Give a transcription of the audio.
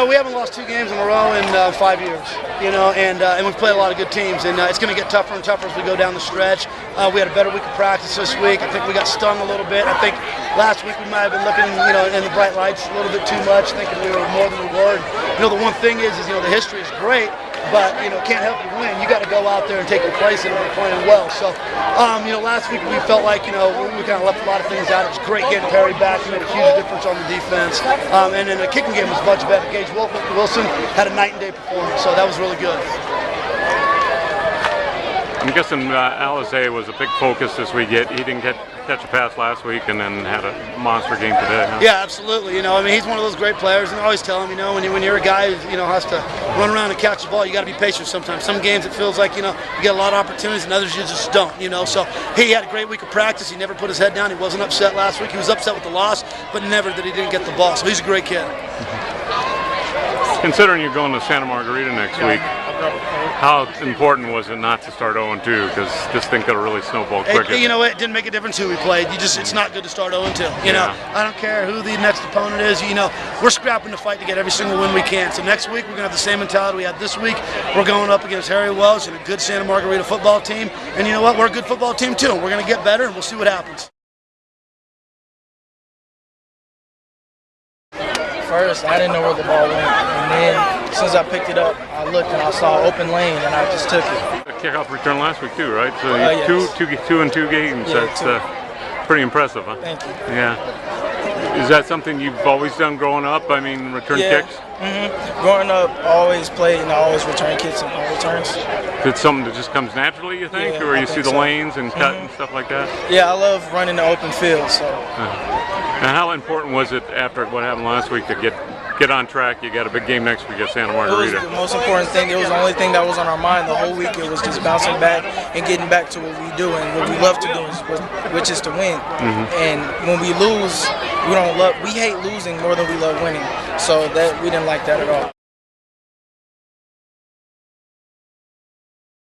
we haven't lost 2 games in a row in 5 years, and we've played a lot of good teams, and it's going to get tougher and tougher as we go down the stretch. We had a better week of practice this week. I think we got stung a little bit. I think last week we might have been looking, in the bright lights a little bit too much, thinking we were more than we were. And, the one thing is the history is great, but can't help you win. You got to go out there and take your place in it. We're playing well. So, last week we felt like we kind of left a lot of things out. It was great getting Perry back. He made a huge difference on the defense. And then the kicking game was much better. Gage Wilson had a night and day performance, so that was really good. I'm guessing Alizé was a big focus this week. He didn't catch a pass last week, and then had a monster game today. Huh? Yeah, absolutely. He's one of those great players, and I always tell him, when you're a guy who has to run around and catch the ball, you got to be patient sometimes. Some games it feels like you get a lot of opportunities, and others you just don't. So he had a great week of practice. He never put his head down. He wasn't upset last week. He was upset with the loss, but never that he didn't get the ball. So he's a great kid. Considering you're going to Santa Margarita next week, how important was it not to start 0-2? Because this thing could have really snowballed quicker. It didn't make a difference who we played. It's not good to start 0-2. I don't care who the next opponent is. We're scrapping to fight to get every single win we can. So next week we're going to have the same mentality we had this week. We're going up against Harry Welsh and a good Santa Margarita football team. And you know what? We're a good football team too. We're going to get better, and we'll see what happens. First, I didn't know where the ball went, and then as soon as I picked it up, I looked and I saw open lane, and I just took it. A kickoff return last week too, right? So yes. two in 2 games. Yeah, that's pretty impressive, huh? Thank you. Yeah. Is that something you've always done growing up? Return kicks? Growing up, I always played and I always return kicks and returns. Is it something that just comes naturally, you think? Yeah, or you I see think the so. lanes and cut and stuff like that? Yeah, I love running the open field. So. And how important was it after what happened last week to get on track? You got a big game next week at Santa Margarita. It was the most important thing. It was the only thing that was on our mind the whole week. It was just bouncing back and getting back to what we do and what we love to do, which is to win. And when we lose, we hate losing more than we love winning. So that we didn't like that at all.